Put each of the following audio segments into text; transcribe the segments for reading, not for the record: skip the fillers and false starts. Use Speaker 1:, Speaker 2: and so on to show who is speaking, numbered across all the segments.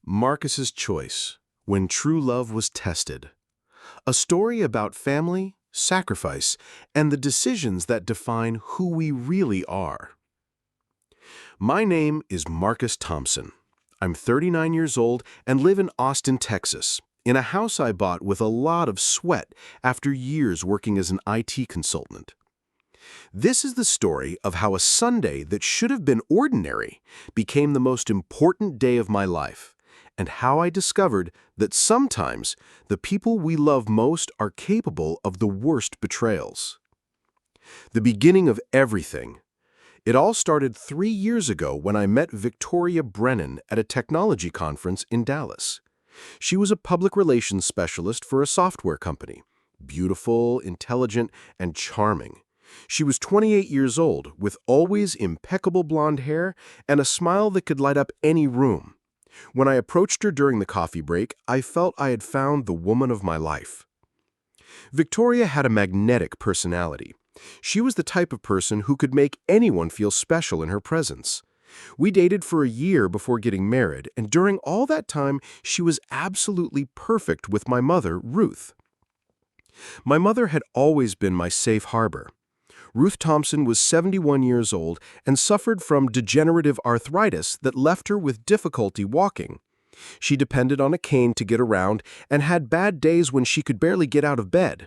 Speaker 1: Marcus's Choice, When True Love Was Tested. A story about family, sacrifice, and the decisions that define who we really are. My name is Marcus Thompson. I'm 39 years old and live in Austin, Texas, in a house I bought with a lot of sweat after years working as an IT consultant. This is the story of how a Sunday that should have been ordinary became the most important day of my life, and how I discovered that sometimes the people we love most are capable of the worst betrayals. The beginning of everything. It all started 3 years ago when I met Victoria Brennan at a technology conference in Dallas. She was a public relations specialist for a software company. Beautiful, intelligent, and charming. She was 28 years old, with always impeccable blonde hair and a smile that could light up any room. When I approached her during the coffee break, I felt I had found the woman of my life. Victoria had a magnetic personality. She was the type of person who could make anyone feel special in her presence. We dated for a year before getting married, and during all that time, she was absolutely perfect with my mother, Ruth. My mother had always been my safe harbor. Ruth Thompson was 71 years old and suffered from degenerative arthritis that left her with difficulty walking. She depended on a cane to get around and had bad days when she could barely get out of bed.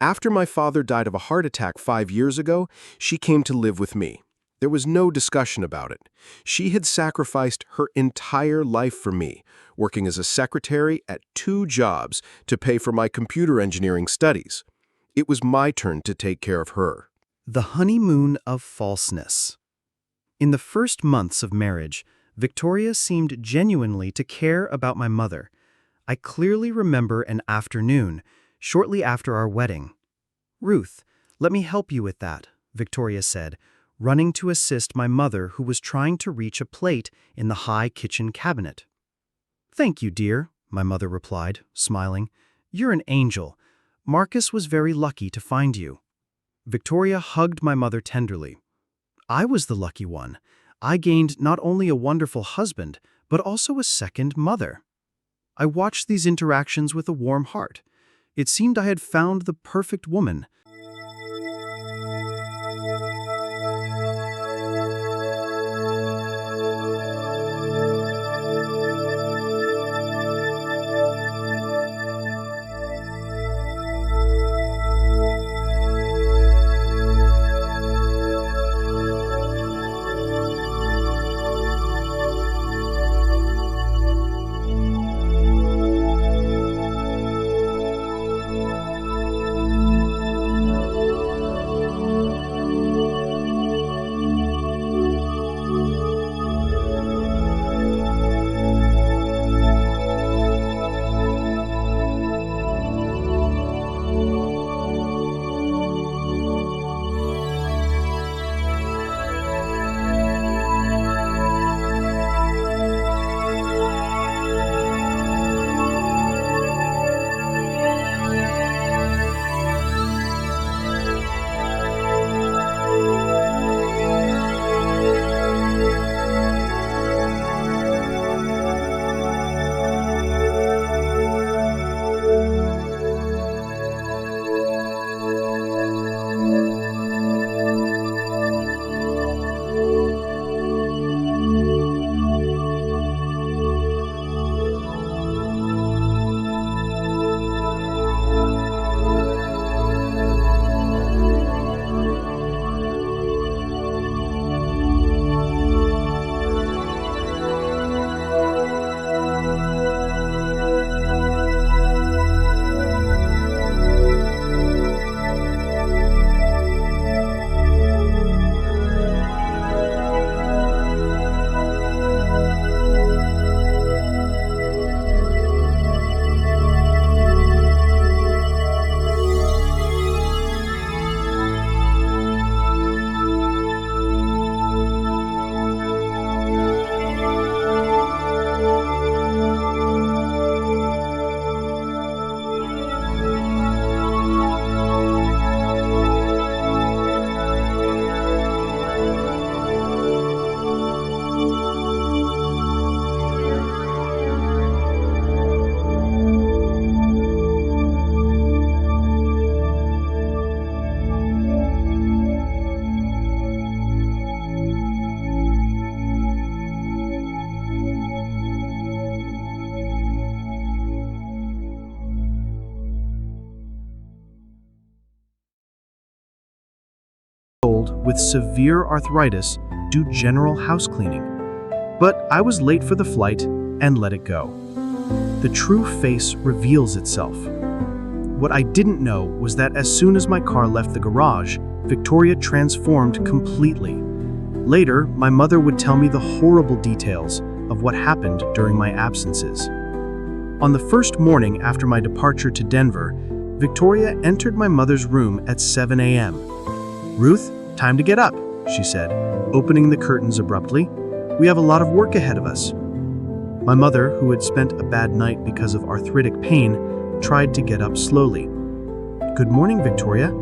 Speaker 1: After my father died of a heart attack 5 years ago, she came to live with me. There was no discussion about it. She had sacrificed her entire life for me, working as a secretary at 2 jobs to pay for my computer engineering studies. It was my turn to take care of her.
Speaker 2: The honeymoon of falseness. In the first months of marriage, Victoria seemed genuinely to care about my mother. I clearly remember an afternoon, shortly after our wedding. "Ruth, let me help you with that," Victoria said, running to assist my mother who was trying to reach a plate in the high kitchen cabinet. "Thank you, dear," my mother replied, smiling. "You're an angel. Marcus was very lucky to find you." Victoria hugged my mother tenderly. I was the lucky one. I gained not only a wonderful husband, but also a second mother. I watched these interactions with a warm heart. It seemed I had found the perfect woman. old with severe arthritis do general house cleaning. But I was late for the flight and let it go. The true face reveals itself. What I didn't know was that as soon as my car left the garage, Victoria transformed completely. Later, my mother would tell me the horrible details of what happened during my absences. On the first morning after my departure to Denver, Victoria entered my mother's room at 7 a.m. "Ruth, time to get up," she said, opening the curtains abruptly. "We have a lot of work ahead of us." My mother, who had spent a bad night because of arthritic pain, tried to get up slowly. "Good morning, Victoria.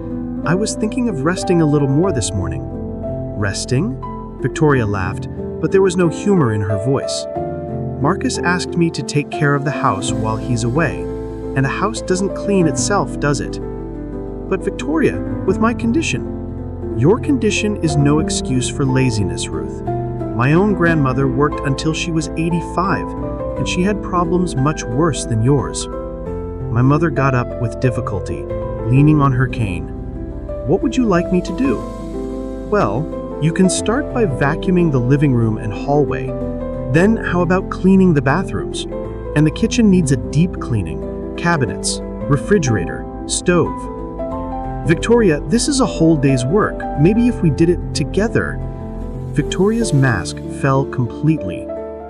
Speaker 2: I was thinking of resting a little more this morning." "Resting?" Victoria laughed, but there was no humor in her voice. "Marcus asked me to take care of the house while he's away, and a house doesn't clean itself, does it?" "But Victoria, with my condition." "Your condition is no excuse for laziness, Ruth. My own grandmother worked until she was 85, and she had problems much worse than yours." My mother got up with difficulty, leaning on her cane. "What would you like me to do?" "Well, you can start by vacuuming the living room and hallway. Then how about cleaning the bathrooms? And the kitchen needs a deep cleaning. Cabinets, refrigerator, stove." "Victoria, this is a whole day's work. Maybe if we did it together." Victoria's mask fell completely.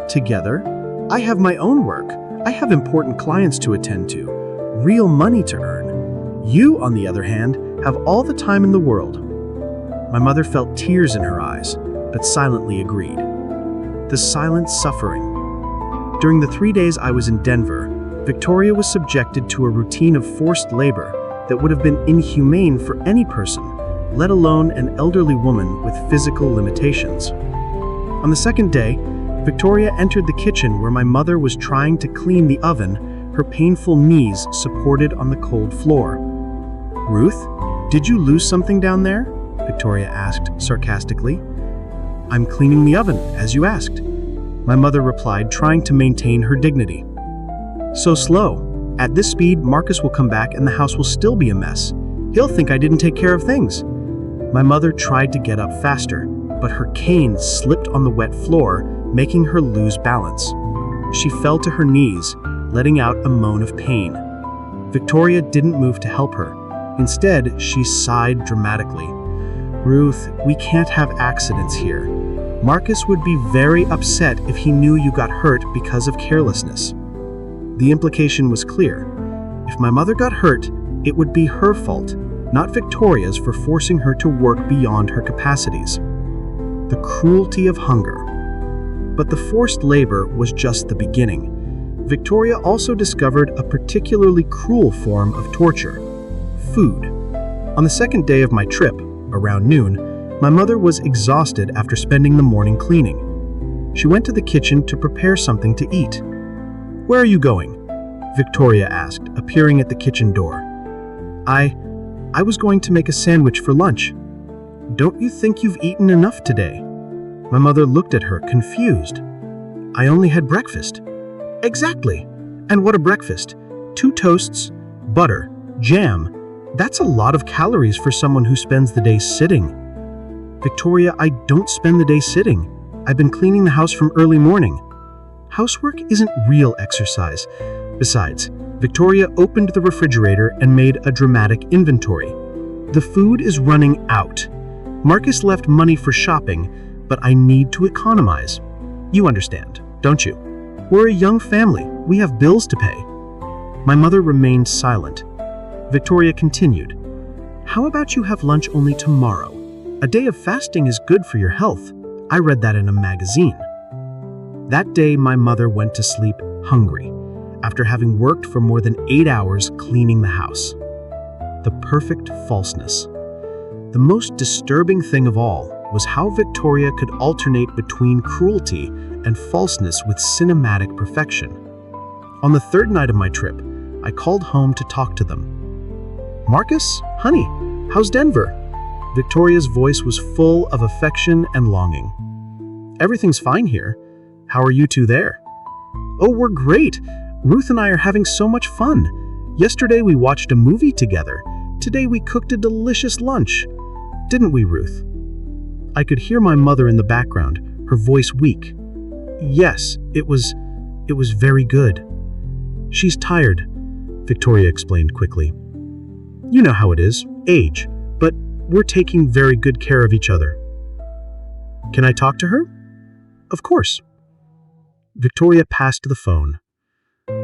Speaker 2: "Together? I have my own work. I have important clients to attend to, real money to earn. You, on the other hand, have all the time in the world." My mother felt tears in her eyes, but silently agreed. The silent suffering. During the 3 days I was in Denver, Victoria was subjected to a routine of forced labor that would have been inhumane for any person, let alone an elderly woman with physical limitations. On the second day, Victoria entered the kitchen where my mother was trying to clean the oven, her painful knees supported on the cold floor. "Ruth, did you lose something down there?" Victoria asked sarcastically. "I'm cleaning the oven, as you asked," my mother replied, trying to maintain her dignity. "So slow. At this speed, Marcus will come back and the house will still be a mess. He'll think I didn't take care of things." My mother tried to get up faster, but her cane slipped on the wet floor, making her lose balance. She fell to her knees, letting out a moan of pain. Victoria didn't move to help her. Instead, she sighed dramatically. "Ruth, we can't have accidents here. Marcus would be very upset if he knew you got hurt because of carelessness." The implication was clear. If my mother got hurt, it would be her fault, not Victoria's, for forcing her to work beyond her capacities. The cruelty of hunger. But the forced labor was just the beginning. Victoria also discovered a particularly cruel form of torture: food. On the second day of my trip, around noon, my mother was exhausted after spending the morning cleaning. She went to the kitchen to prepare something to eat. "Where are you going?" Victoria asked, appearing at the kitchen door. I was going to make a sandwich for lunch." "Don't you think you've eaten enough today?" My mother looked at her, confused. "I only had breakfast." "Exactly. And what a breakfast. 2 toasts, butter, jam. That's a lot of calories for someone who spends the day sitting." "Victoria, I don't spend the day sitting. I've been cleaning the house from early morning." "Housework isn't real exercise. Besides, Victoria opened the refrigerator and made a dramatic inventory. The food is running out. Marcus left money for shopping, but I need to economize. You understand, don't you? We're a young family. We have bills to pay." My mother remained silent. Victoria continued, "How about you have lunch only tomorrow? A day of fasting is good for your health. I read that in a magazine." That day, my mother went to sleep hungry, after having worked for more than 8 hours cleaning the house. The perfect falseness. The most disturbing thing of all was how Victoria could alternate between cruelty and falseness with cinematic perfection. On the third night of my trip, I called home to talk to them. "Marcus, honey, how's Denver?" Victoria's voice was full of affection and longing. "Everything's fine here. How are you two there?" "Oh, we're great. Ruth and I are having so much fun. Yesterday we watched a movie together. Today we cooked a delicious lunch. didn't we, Ruth? I could hear my mother in the background, her voice weak. Yes, it was very good. She's tired, Victoria explained quickly. You know how it is, age, but we're taking very good care of each other. Can I talk to her? Of course. Victoria passed the phone.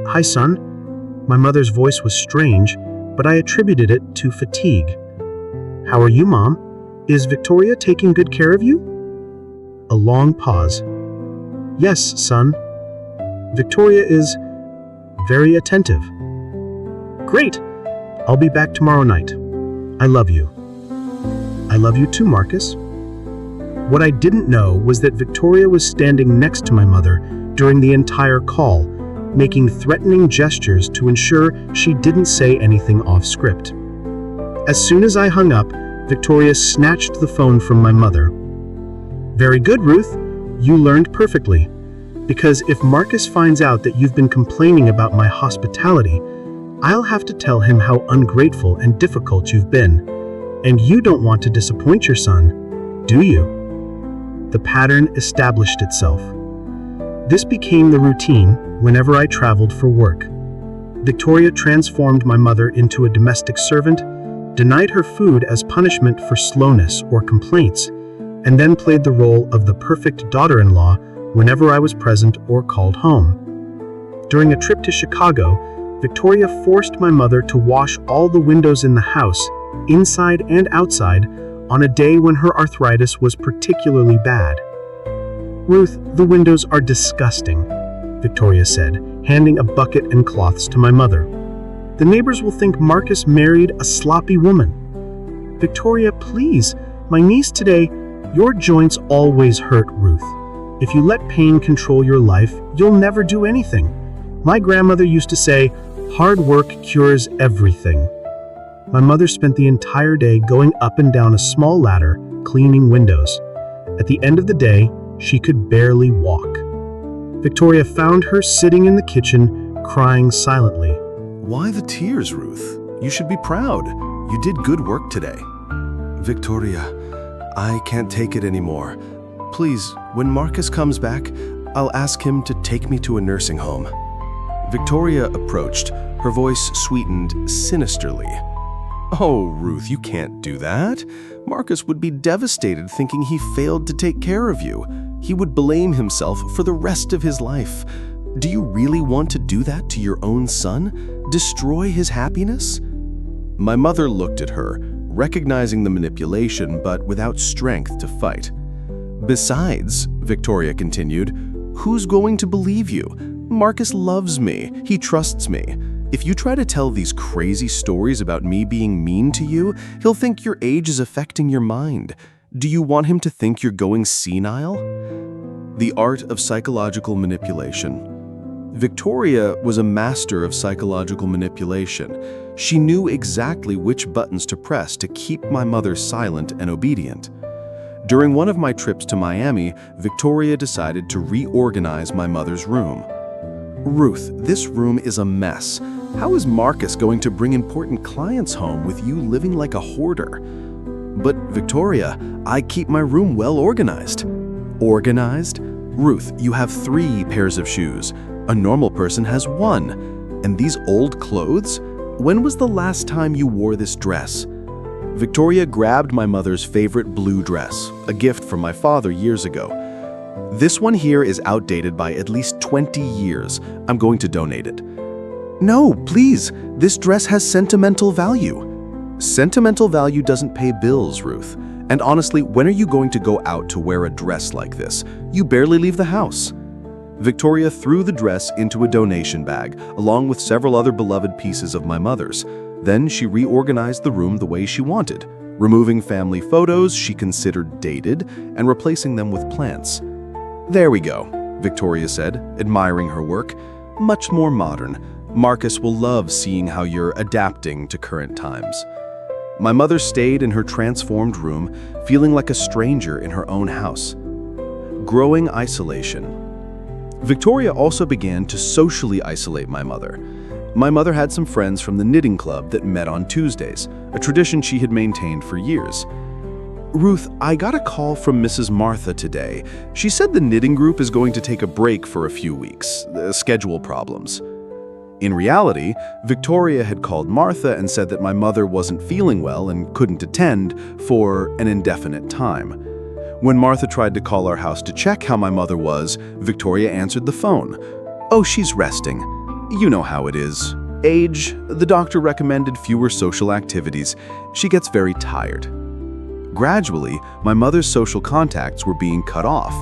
Speaker 2: Hi, son. My mother's voice was strange, but I attributed it to fatigue. How are you, Mom? Is Victoria taking good care of you? A long pause. Yes, son. Victoria is very attentive. Great. I'll be back tomorrow night. I love you. I love you too, Marcus. What I didn't know was that Victoria was standing next to my mother during the entire call, making threatening gestures to ensure she didn't say anything off script. As soon as I hung up, Victoria snatched the phone from my mother. Very good, Ruth. You learned perfectly. Because if Marcus finds out that you've been complaining about my hospitality, I'll have to tell him how ungrateful and difficult you've been. And you don't want to disappoint your son, do you? The pattern established itself. This became the routine whenever I traveled for work. Victoria transformed my mother into a domestic servant, denied her food as punishment for slowness or complaints, and then played the role of the perfect daughter-in-law whenever I was present or called home. During a trip to Chicago, Victoria forced my mother to wash all the windows in the house, inside and outside, on a day when her arthritis was particularly bad. Ruth, the windows are disgusting, Victoria said, handing a bucket and cloths to my mother. The neighbors will think Marcus married a sloppy woman. Victoria, please, my niece today, your joints always hurt, Ruth. If you let pain control your life, you'll never do anything. My grandmother used to say, hard work cures everything. My mother spent the entire day going up and down a small ladder, cleaning windows. At the end of the day, she could barely walk. Victoria found her sitting in the kitchen, crying silently.
Speaker 1: Why the tears, Ruth? You should be proud. You did good work today. Victoria, I can't take it anymore. Please, when Marcus comes back, I'll ask him to take me to a nursing home. Victoria approached, her voice sweetened sinisterly. Oh, Ruth, you can't do that. Marcus would be devastated thinking he failed to take care of you. He would blame himself for the rest of his life. Do you really want to do that to your own son? Destroy his happiness? My mother looked at her, recognizing the manipulation but without strength to fight. Besides, Victoria continued, who's going to believe you? Marcus loves me. He trusts me. If you try to tell these crazy stories about me being mean to you, he'll think your age is affecting your mind. Do you want him to think you're going senile? The art of psychological manipulation. Victoria was a master of psychological manipulation. She knew exactly which buttons to press to keep my mother silent and obedient. During one of my trips to Miami, Victoria decided to reorganize my mother's room. Ruth, this room is a mess. How is Marcus going to bring important clients home with you living like a hoarder? But Victoria, I keep my room well organized. Organized? Ruth, you have 3 pairs of shoes. A normal person has 1. And these old clothes? When was the last time you wore this dress? Victoria grabbed my mother's favorite blue dress, a gift from my father years ago. This one here is outdated by at least 20 years. I'm going to donate it. No, please. This dress has sentimental value. Sentimental value doesn't pay bills, Ruth. And honestly, when are you going to go out to wear a dress like this? You barely leave the house. Victoria threw the dress into a donation bag, along with several other beloved pieces of my mother's. Then she reorganized the room the way she wanted, removing family photos she considered dated and replacing them with plants. There we go, Victoria said, admiring her work. Much more modern. Marcus will love seeing how you're adapting to current times. My mother stayed in her transformed room, feeling like a stranger in her own house. Growing isolation. Victoria also began to socially isolate my mother. My mother had some friends from the knitting club that met on Tuesdays, a tradition she had maintained for years. Ruth, I got a call from Mrs. Martha today. She said the knitting group is going to take a break for a few weeks, schedule problems. In reality, Victoria had called Martha and said that my mother wasn't feeling well and couldn't attend for an indefinite time. When Martha tried to call our house to check how my mother was, Victoria answered the phone. "Oh, she's resting. You know how it is. Age, the doctor recommended fewer social activities. She gets very tired." Gradually, my mother's social contacts were being cut off.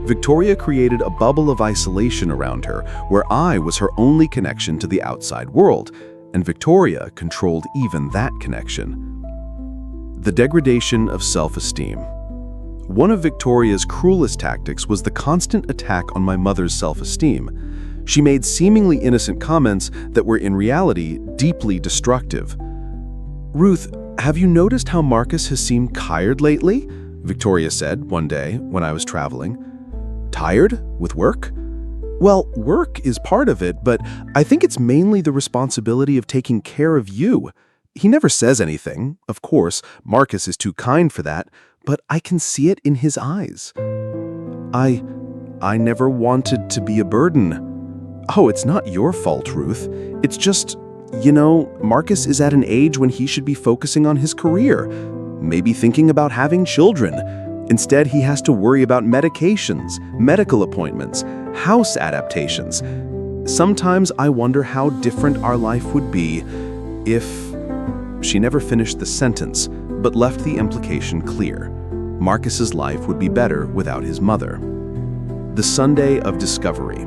Speaker 1: Victoria created a bubble of isolation around her, where I was her only connection to the outside world, and Victoria controlled even that connection. The degradation of self-esteem. One of Victoria's cruelest tactics was the constant attack on my mother's self-esteem. She made seemingly innocent comments that were in reality deeply destructive. "Ruth, have you noticed how Marcus has seemed tired lately?" Victoria said one day when I was traveling. "Tired? With work?" "Well, work is part of it, but I think it's mainly the responsibility of taking care of you. He never says anything. Of course, Marcus is too kind for that, but I can see it in his eyes." I never wanted to be a burden." "Oh, it's not your fault, Ruth. It's just, Marcus is at an age when he should be focusing on his career, maybe thinking about having children. Instead, he has to worry about medications, medical appointments, house adaptations. Sometimes I wonder how different our life would be if—" She never finished the sentence, but left the implication clear. Marcus's life would be better without his mother. The Sunday of Discovery.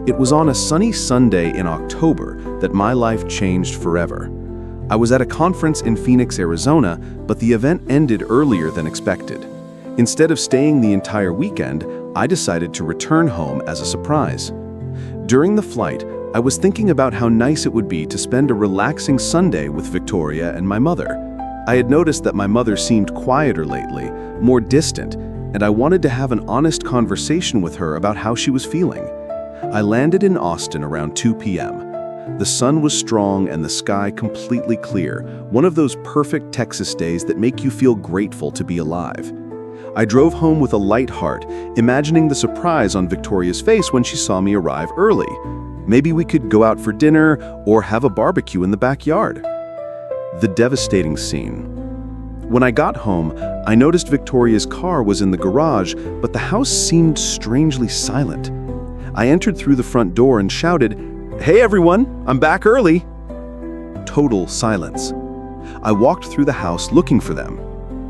Speaker 1: It was on a sunny Sunday in October that my life changed forever. I was at a conference in Phoenix, Arizona, but the event ended earlier than expected. Instead of staying the entire weekend, I decided to return home as a surprise. During the flight, I was thinking about how nice it would be to spend a relaxing Sunday with Victoria and my mother. I had noticed that my mother seemed quieter lately, more distant, and I wanted to have an honest conversation with her about how she was feeling. I landed in Austin around 2 p.m. The sun was strong and the sky completely clear, one of those perfect Texas days that make you feel grateful to be alive. I drove home with a light heart, imagining the surprise on Victoria's face when she saw me arrive early. Maybe we could go out for dinner or have a barbecue in the backyard. The devastating scene. When I got home, I noticed Victoria's car was in the garage, but the house seemed strangely silent. I entered through the front door and shouted, "Hey everyone, I'm back early." Total silence. I walked through the house looking for them.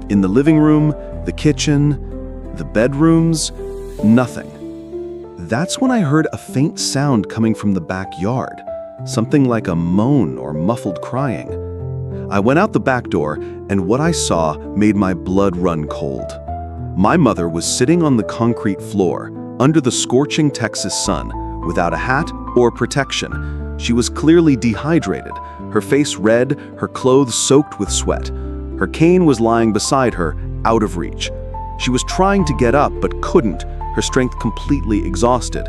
Speaker 1: In the living room, the kitchen, the bedrooms, nothing. That's when I heard a faint sound coming from the backyard, something like a moan or muffled crying. I went out the back door, and what I saw made my blood run cold. My mother was sitting on the concrete floor, under the scorching Texas sun, without a hat or protection. She was clearly dehydrated, her face red, her clothes soaked with sweat. Her cane was lying beside her, out of reach. She was trying to get up but couldn't, her strength completely exhausted.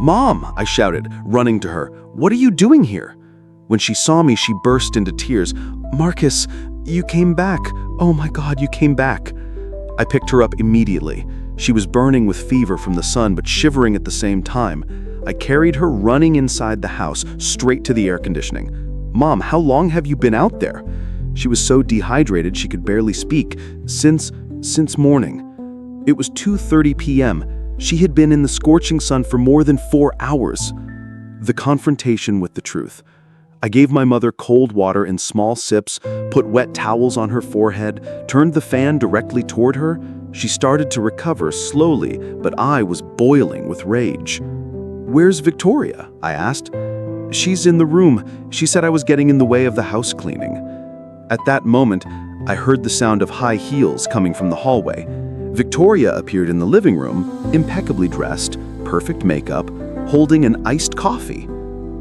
Speaker 1: "Mom!" I shouted, running to her. "What are you doing here?" When she saw me, she burst into tears. "Marcus, you came back. Oh my God, you came back." I picked her up immediately. She was burning with fever from the sun but shivering at the same time. I carried her running inside the house, straight to the air conditioning. "Mom, how long have you been out there?" She was so dehydrated she could barely speak. Since morning. It was 2:30 p.m. She had been in the scorching sun for more than 4 hours. The confrontation with the truth. I gave my mother cold water in small sips, put wet towels on her forehead, turned the fan directly toward her. She started to recover slowly, but I was boiling with rage. "Where's Victoria?" I asked. "She's in the room. She said I was getting in the way of the house cleaning." At that moment, I heard the sound of high heels coming from the hallway. Victoria appeared in the living room, impeccably dressed, perfect makeup, holding an iced coffee.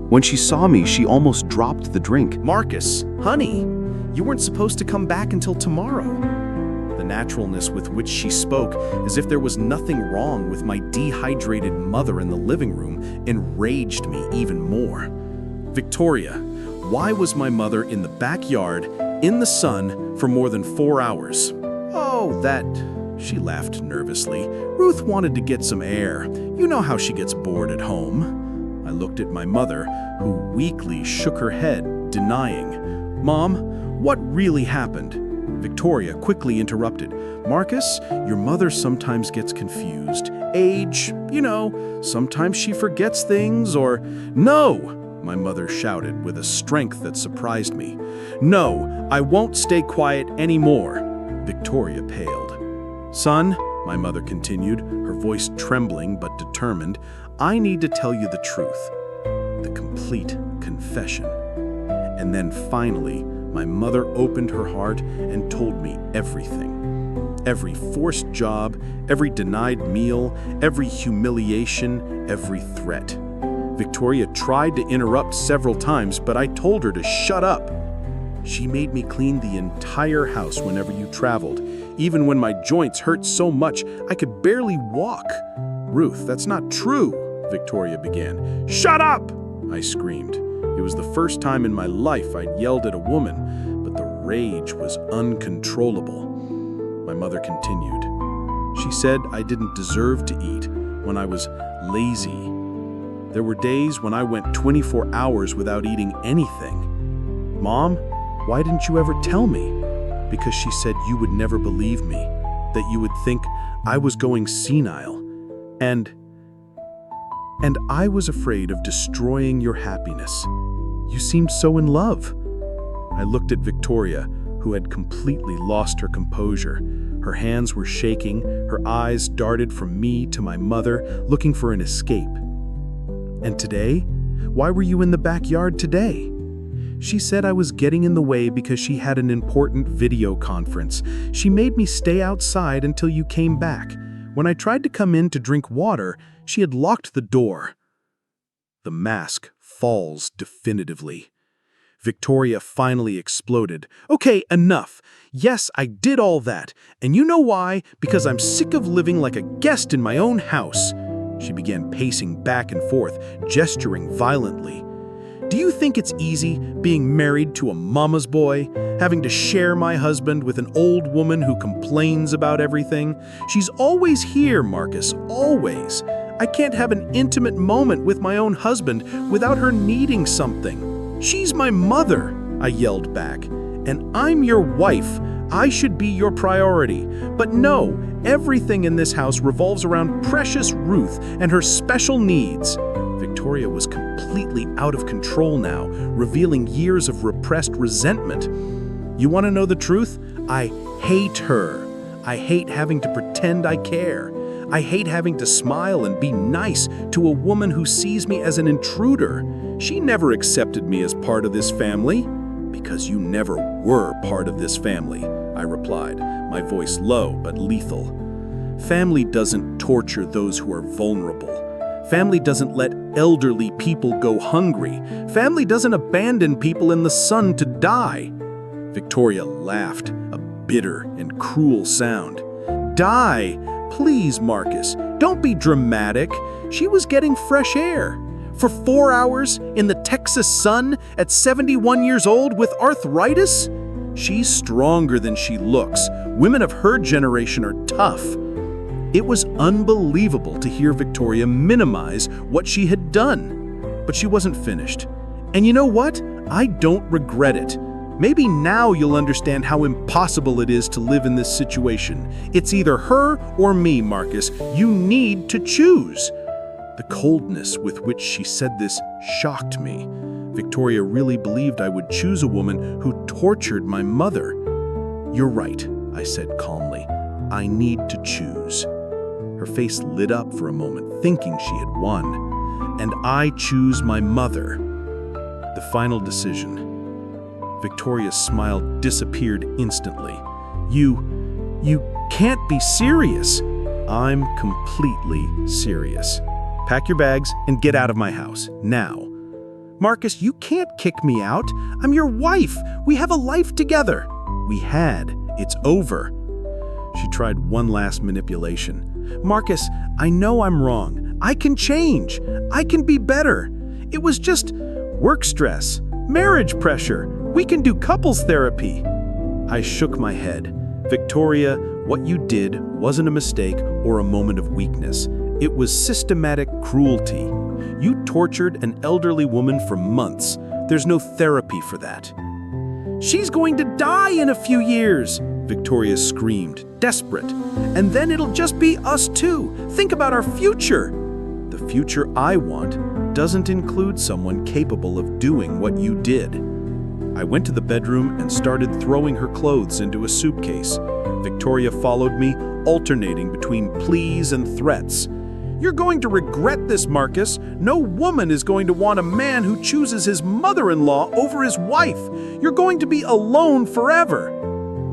Speaker 1: When she saw me, she almost dropped the drink.
Speaker 2: "Marcus, honey, you weren't supposed to come back until tomorrow." The naturalness with which she spoke, as if there was nothing wrong with my dehydrated mother in the living room, enraged me even more. "Victoria, why was my mother in the backyard, in the sun, for more than 4 hours?"
Speaker 1: Oh, that... She laughed nervously. Ruth wanted to get some air. You know how she gets bored at home. I looked at my mother, who weakly shook her head, denying. Mom, what really happened? Victoria quickly interrupted. Marcus, your mother sometimes gets confused. Age, sometimes she forgets things or... No! My mother shouted with a strength that surprised me. No, I won't stay quiet anymore. Victoria paled. Son, my mother continued, her voice trembling but determined, I need to tell you the truth. The complete confession. And then finally, my mother opened her heart and told me everything. Every forced job, every denied meal, every humiliation, every threat. Victoria tried to interrupt several times, but I told her to shut up. She made me clean the entire house whenever you traveled, even when my joints hurt so much I could barely walk. Ruth, that's not true, Victoria began. Shut up! I screamed. It was the first time in my life I'd yelled at a woman, but the rage was uncontrollable. My mother continued. She said I didn't deserve to eat, when I was lazy. There were days when I went 24 hours without eating anything. Mom, why didn't you ever tell me? Because she said you would never believe me, that you would think I was going senile. And I was afraid of destroying your happiness. You seemed so in love. I looked at Victoria, who had completely lost her composure. Her hands were shaking, her eyes darted from me to my mother, looking for an escape. And today? Why were you in the backyard today? She said I was getting in the way because she had an important video conference. She made me stay outside until you came back. When I tried to come in to drink water, she had locked the door. The mask falls definitively. Victoria finally exploded. Okay, enough. Yes, I did all that. And you know why? Because I'm sick of living like a guest in my own house. She began pacing back and forth, gesturing violently. Do you think it's easy being married to a mama's boy, having to share my husband with an old woman who complains about everything? She's always here, Marcus, always. I can't have an intimate moment with my own husband without her needing something. She's my mother, I yelled back, and I'm your wife. I should be your priority. But no, everything in this house revolves around precious Ruth and her special needs. Victoria was completely out of control now, revealing years of repressed resentment. You want to know the truth? I hate her. I hate having to pretend I care. I hate having to smile and be nice to a woman who sees me as an intruder. She never accepted me as part of this family. Because you never were part of this family, I replied, my voice low but lethal. Family doesn't torture those who are vulnerable. Family doesn't let elderly people go hungry. Family doesn't abandon people in the sun to die. Victoria laughed, a bitter and cruel sound. Die! Please, Marcus, don't be dramatic. She was getting fresh air. For 4 hours in the Texas sun at 71 years old with arthritis? She's stronger than she looks. Women of her generation are tough. It was unbelievable to hear Victoria minimize what she had done. But she wasn't finished. And you know what? I don't regret it. Maybe now you'll understand how impossible it is to live in this situation. It's either her or me, Marcus. You need to choose. The coldness with which she said this shocked me. Victoria really believed I would choose a woman who tortured my mother. You're right, I said calmly. I need to choose. Her face lit up for a moment, thinking she had won. And I choose my mother. The final decision. Victoria's smile disappeared instantly. You can't be serious. I'm completely serious. Pack your bags and get out of my house, now. Marcus, you can't kick me out. I'm your wife. We have a life together. We had. It's over. She tried one last manipulation. Marcus, I know I'm wrong. I can change. I can be better. It was just work stress, marriage pressure. We can do couples therapy. I shook my head. Victoria,
Speaker 2: What you did wasn't a mistake or a moment of weakness. It was systematic cruelty. You tortured an elderly woman for months. There's no therapy for that." "She's going to die in a few years," Victoria screamed, desperate. "And then it'll just be us two. Think about our future." "The future I want doesn't include someone capable of doing what you did." I went to the bedroom and started throwing her clothes into a suitcase. Victoria followed me, alternating between pleas and threats. "You're going to regret this, Marcus. No woman is going to want a man who chooses his mother-in-law over his wife. You're going to be alone forever."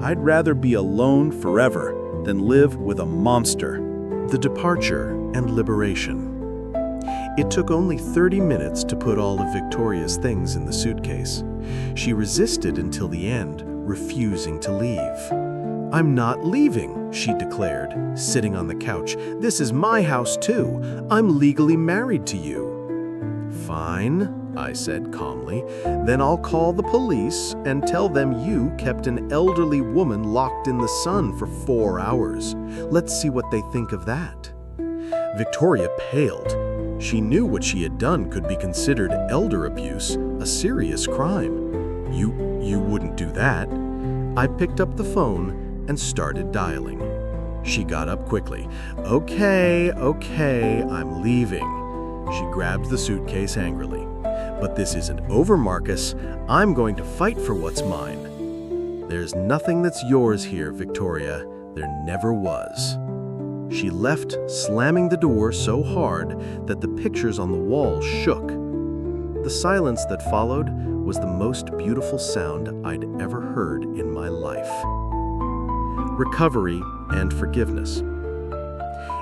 Speaker 2: I'd rather be alone forever than live with a monster.
Speaker 1: The departure and liberation. It took only 30 minutes to put all of Victoria's things in the suitcase. She resisted until the end, refusing to leave. "I'm not leaving," she declared, sitting on the couch. "This is my house too. I'm legally married to you." "Fine," I said calmly. "Then I'll call the police and tell them you kept an elderly woman locked in the sun for 4 hours. Let's see what they think of that." Victoria paled. She knew what she had done could be considered elder abuse, a serious crime. You wouldn't do that." I picked up the phone and started dialing. She got up quickly. Okay, I'm leaving." She grabbed the suitcase angrily. "But this isn't over, Marcus. I'm going to fight for what's mine." "There's nothing that's yours here, Victoria. There never was." She left, slamming the door so hard that the pictures on the wall shook. The silence that followed was the most beautiful sound I'd ever heard in my life. Recovery and forgiveness.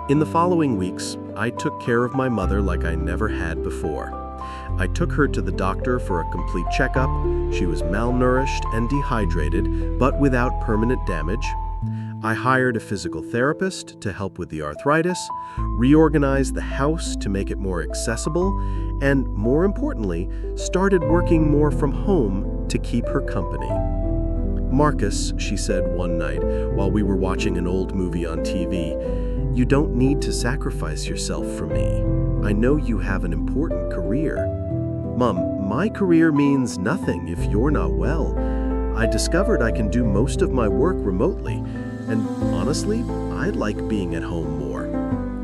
Speaker 1: In the following weeks, I took care of my mother like I never had before. I took her to the doctor for a complete checkup. She was malnourished and dehydrated, but without permanent damage. I hired a physical therapist to help with the arthritis, reorganized the house to make it more accessible, and more importantly, started working more from home to keep her company. "Marcus," she said one night while we were watching an old movie on TV, "you don't need to sacrifice yourself for me. I know you have an important career." "Mom, my career means nothing if you're not well. I discovered I can do most of my work remotely, and honestly, I like being at home more."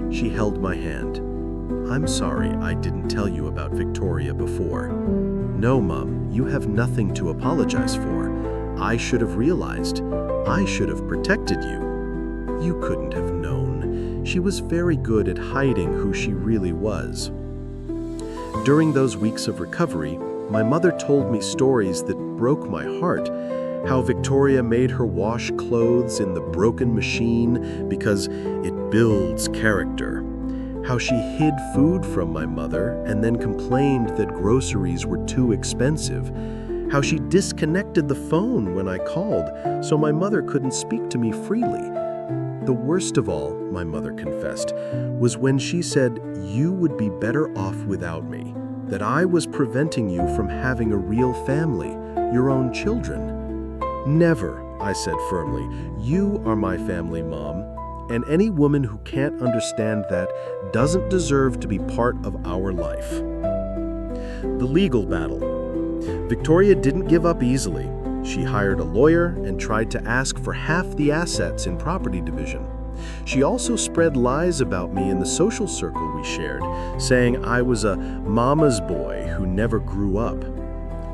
Speaker 1: She held my hand. "I'm sorry I didn't tell you about Victoria before." "No, Mom, you have nothing to apologize for. I should have realized. I should have protected you." "You couldn't have known. She was very good at hiding who she really was." During those weeks of recovery, my mother told me stories that broke my heart. How Victoria made her wash clothes in the broken machine because it builds character. How she hid food from my mother and then complained that groceries were too expensive. How she disconnected the phone when I called so my mother couldn't speak to me freely. The worst of all, my mother confessed, was when she said you would be better off without me, that I was preventing you from having a real family, your own children. "Never," I said firmly. "You are my family, Mom, and any woman who can't understand that doesn't deserve to be part of our life." The legal battle. Victoria didn't give up easily. She hired a lawyer and tried to ask for half the assets in property division. She also spread lies about me in the social circle we shared, saying I was a mama's boy who never grew up.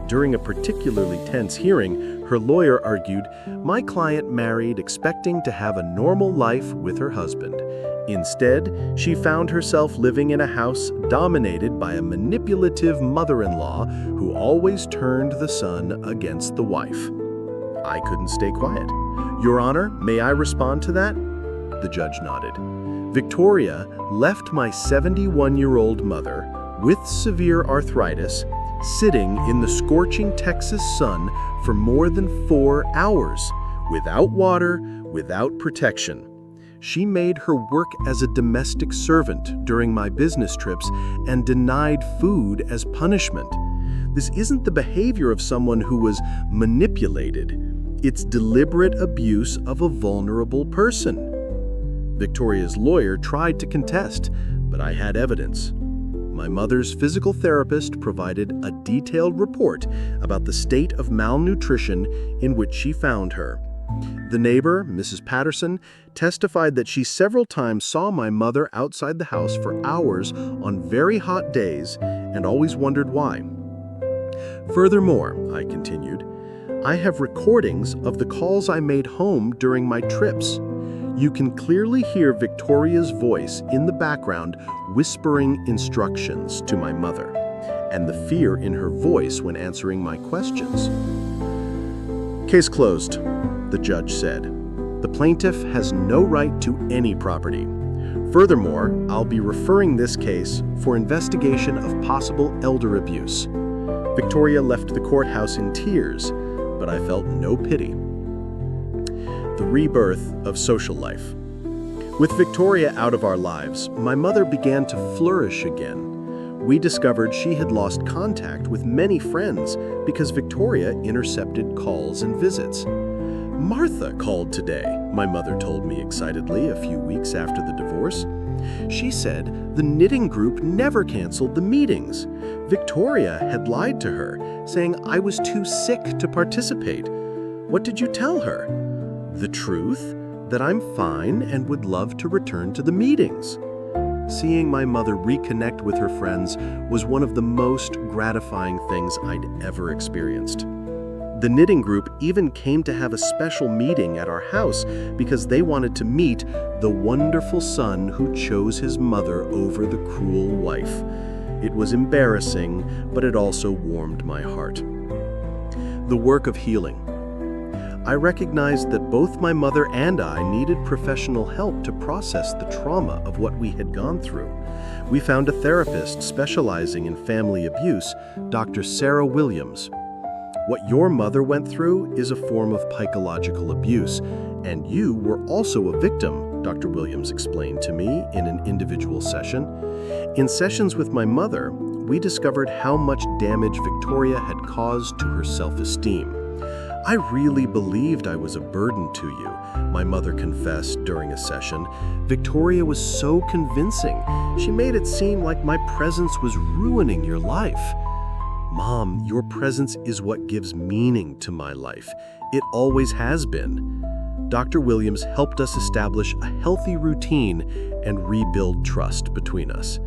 Speaker 1: During a particularly tense hearing, her lawyer argued, my client married expecting to have a normal life with her husband. Instead, she found herself living in a house dominated by a manipulative mother-in-law who always turned the son against the wife. I couldn't stay quiet. Your Honor, may I respond to that? The judge nodded. Victoria left my 71-year-old mother with severe arthritis sitting in the scorching Texas sun for more than 4 hours, without water, without protection. She made her work as a domestic servant during my business trips and denied food as punishment. This isn't the behavior of someone who was manipulated. It's deliberate abuse of a vulnerable person. Victoria's lawyer tried to contest, but I had evidence. My mother's physical therapist provided a detailed report about the state of malnutrition in which she found her. The neighbor, Mrs. Patterson, testified that she several times saw my mother outside the house for hours on very hot days and always wondered why. Furthermore, I continued, I have recordings of the calls I made home during my trips. You can clearly hear Victoria's voice in the background whispering instructions to my mother, and the fear in her voice when answering my questions. Case closed, the judge said. The plaintiff has no right to any property. Furthermore, I'll be referring this case for investigation of possible elder abuse. Victoria left the courthouse in tears, but I felt no pity. The rebirth of social life. With Victoria out of our lives, my mother began to flourish again. We discovered she had lost contact with many friends because Victoria intercepted calls and visits. Martha called today, my mother told me excitedly a few weeks after the divorce. She said the knitting group never canceled the meetings. Victoria had lied to her, saying I was too sick to participate. What did you tell her? The truth, that I'm fine and would love to return to the meetings. Seeing my mother reconnect with her friends was one of the most gratifying things I'd ever experienced. The knitting group even came to have a special meeting at our house because they wanted to meet the wonderful son who chose his mother over the cruel wife. It was embarrassing, but it also warmed my heart. The work of healing. I recognized that both my mother and I needed professional help to process the trauma of what we had gone through. We found a therapist specializing in family abuse, Dr. Sarah Williams. What your mother went through is a form of psychological abuse, and you were also a victim, Dr. Williams explained to me in an individual session. In sessions with my mother, we discovered how much damage Victoria had caused to her self-esteem. I really believed I was a burden to you, my mother confessed during a session. Victoria was so convincing. She made it seem like my presence was ruining your life. Mom, your presence is what gives meaning to my life. It always has been. Dr. Williams helped us establish a healthy routine and rebuild trust between us.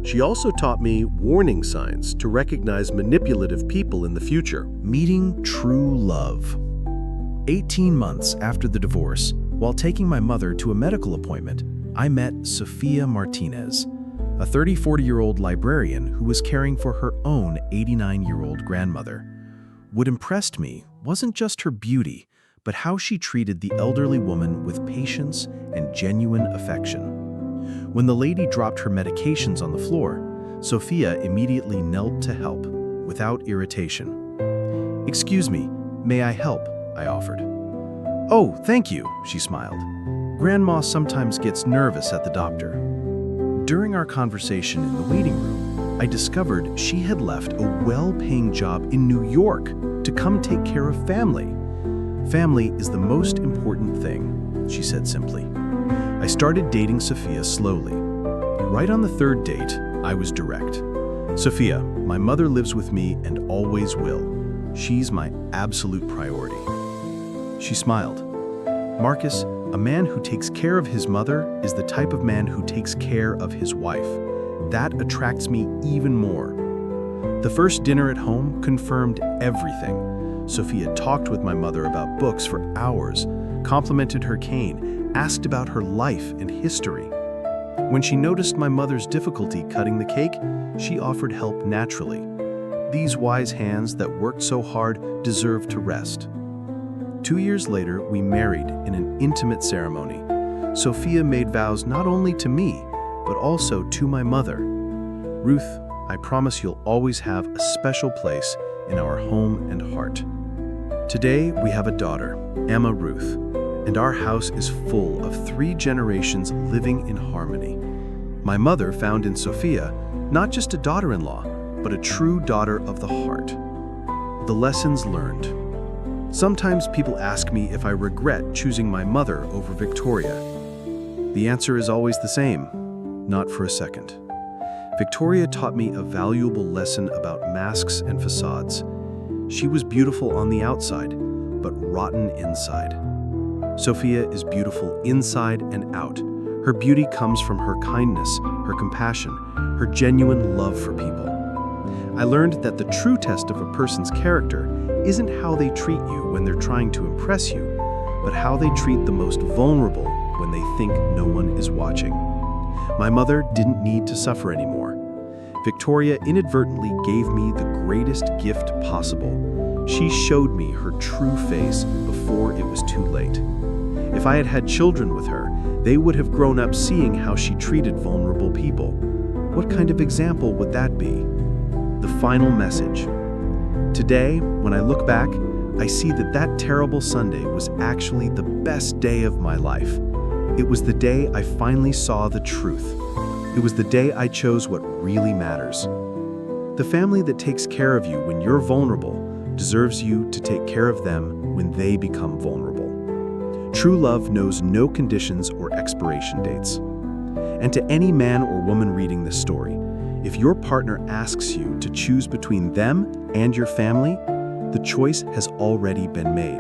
Speaker 1: She also taught me warning signs to recognize manipulative people in the future.
Speaker 2: Meeting true love. 18 months after the divorce, while taking my mother to a medical appointment, I met Sophia Martinez, a 30-40-year-old librarian who was caring for her own 89-year-old grandmother. What impressed me wasn't just her beauty, but how she treated the elderly woman with patience and genuine affection. When the lady dropped her medications on the floor, Sophia immediately knelt to help, without irritation. "Excuse me, may I help?" I offered. "Oh, thank you," she smiled. "Grandma sometimes gets nervous at the doctor." During our conversation in the waiting room, I discovered she had left a well-paying job in New York to come take care of family. "Family is the most important thing," she said simply. I started dating Sophia slowly. Right on the third date, I was direct. "Sophia, my mother lives with me and always will. She's my absolute priority." She smiled. "Marcus, a man who takes care of his mother is the type of man who takes care of his wife. That attracts me even more." The first dinner at home confirmed everything. Sophia talked with my mother about books for hours, complimented her cane, asked about her life and history. When she noticed my mother's difficulty cutting the cake, she offered help naturally. These wise hands that worked so hard deserve to rest. 2 years later, we married in an intimate ceremony. Sophia made vows not only to me, but also to my mother. "Ruth, I promise you'll always have a special place in our home and heart." Today, we have a daughter, Emma Ruth, and our house is full of 3 generations living in harmony. My mother found in Sophia not just a daughter-in-law, but a true daughter of the heart. The lessons learned. Sometimes people ask me if I regret choosing my mother over Victoria. The answer is always the same, not for a second. Victoria taught me a valuable lesson about masks and facades. She was beautiful on the outside, but rotten inside. Sophia is beautiful inside and out. Her beauty comes from her kindness, her compassion, her genuine love for people. I learned that the true test of a person's character isn't how they treat you when they're trying to impress you, but how they treat the most vulnerable when they think no one is watching. My mother didn't need to suffer anymore. Victoria inadvertently gave me the greatest gift possible. She showed me her true face before it was too late. If I had had children with her, they would have grown up seeing how she treated vulnerable people. What kind of example would that be? The final message. Today, when I look back, I see that that terrible Sunday was actually the best day of my life. It was the day I finally saw the truth. It was the day I chose what really matters. The family that takes care of you when you're vulnerable deserves you to take care of them when they become vulnerable. True love knows no conditions or expiration dates. And to any man or woman reading this story, if your partner asks you to choose between them and your family, the choice has already been made.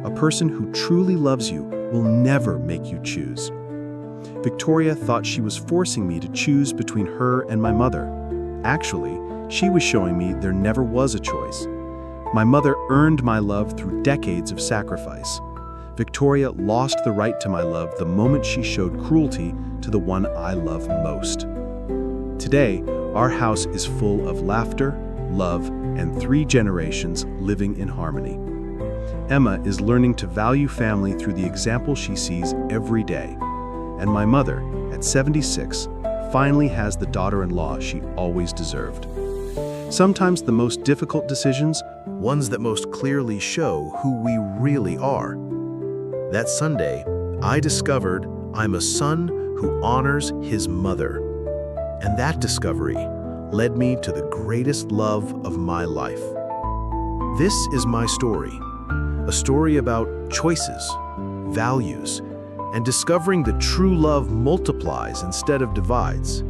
Speaker 2: A person who truly loves you will never make you choose. Victoria thought she was forcing me to choose between her and my mother. Actually, she was showing me there never was a choice. My mother earned my love through decades of sacrifice. Victoria lost the right to my love the moment she showed cruelty to the one I love most. Today, our house is full of laughter, love, and 3 generations living in harmony. Emma is learning to value family through the example she sees every day. And my mother, at 76, finally has the daughter-in-law she always deserved. Sometimes the most difficult decisions,
Speaker 1: Ones that most clearly show who we really are. That Sunday, I discovered I'm a son who honors his mother. And that discovery led me to the greatest love of my life. This is my story, a story about choices, values, and discovering that true love multiplies instead of divides.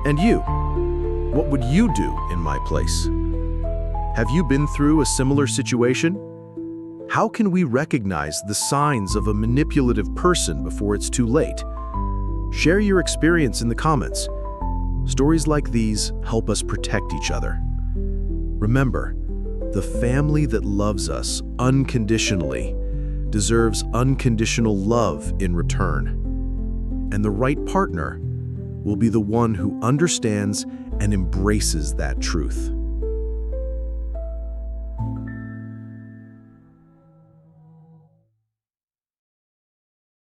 Speaker 1: And you, what would you do in my place? Have you been through a similar situation? How can we recognize the signs of a manipulative person before it's too late? Share your experience in the comments. Stories like these help us protect each other. Remember, the family that loves us unconditionally deserves unconditional love in return. And the right partner will be the one who understands and embraces that truth.